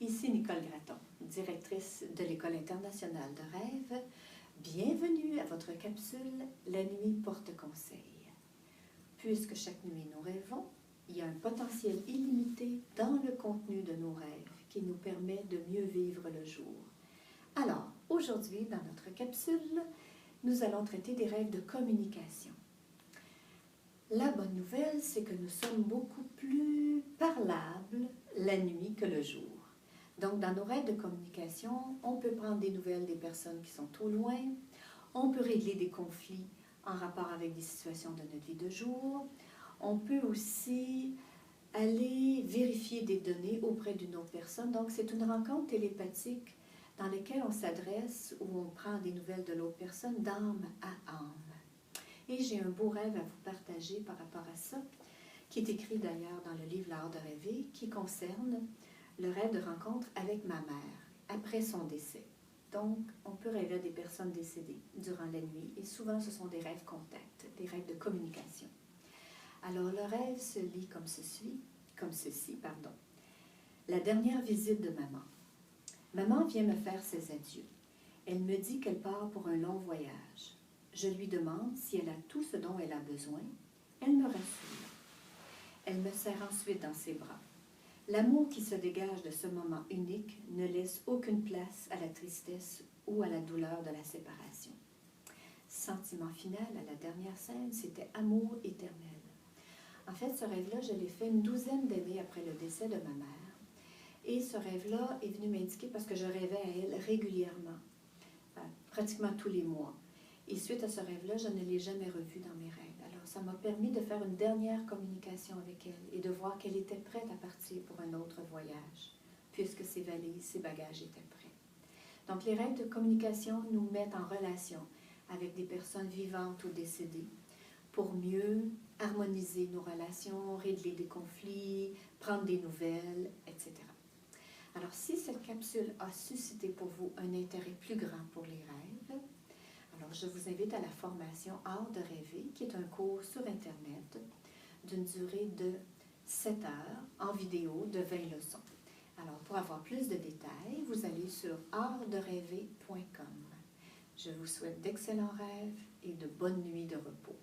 Ici Nicole Gratton, directrice de l'École internationale de rêve. Bienvenue à votre capsule « La nuit porte conseil ». Puisque chaque nuit nous rêvons, il y a un potentiel illimité dans le contenu de nos rêves qui nous permet de mieux vivre le jour. Alors, aujourd'hui, dans notre capsule, nous allons traiter des rêves de communication. La bonne nouvelle, c'est que nous sommes beaucoup plus parlables la nuit que le jour. Donc, dans nos rêves de communication, on peut prendre des nouvelles des personnes qui sont au loin, on peut régler des conflits en rapport avec des situations de notre vie de jour, on peut aussi aller vérifier des données auprès d'une autre personne. Donc, c'est une rencontre télépathique dans laquelle on s'adresse ou on prend des nouvelles de l'autre personne d'âme à âme. Et j'ai un beau rêve à vous partager par rapport à ça, qui est écrit d'ailleurs dans le livre L'Art de rêver, qui concerne le rêve de rencontre avec ma mère, après son décès. Donc, on peut rêver à des personnes décédées durant la nuit, et souvent ce sont des rêves contacts, des rêves de communication. Alors, le rêve se lit comme ceci. La dernière visite de maman. Maman vient me faire ses adieux. Elle me dit qu'elle part pour un long voyage. Je lui demande si elle a tout ce dont elle a besoin. Elle me rassure. Elle me serre ensuite dans ses bras. L'amour qui se dégage de ce moment unique ne laisse aucune place à la tristesse ou à la douleur de la séparation. Sentiment final à la dernière scène, c'était amour éternel. En fait, ce rêve-là, je l'ai fait une douzaine d'années après le décès de ma mère. Et ce rêve-là est venu m'indiquer parce que je rêvais à elle régulièrement, pratiquement tous les mois. Et suite à ce rêve-là, je ne l'ai jamais revue dans mes rêves. Alors, ça m'a permis de faire une dernière communication avec elle et de voir qu'elle était prête à partir pour un autre voyage, puisque ses valises, ses bagages étaient prêts. Donc, les rêves de communication nous mettent en relation avec des personnes vivantes ou décédées pour mieux harmoniser nos relations, régler des conflits, prendre des nouvelles, etc. Alors, si cette capsule a suscité pour vous un intérêt plus grand pour les rêves, alors je vous invite à la formation Art de rêver, qui est un cours sur Internet d'une durée de 7 heures en vidéo de 20 leçons. Alors, pour avoir plus de détails, vous allez sur artderêver.com. Je vous souhaite d'excellents rêves et de bonnes nuits de repos.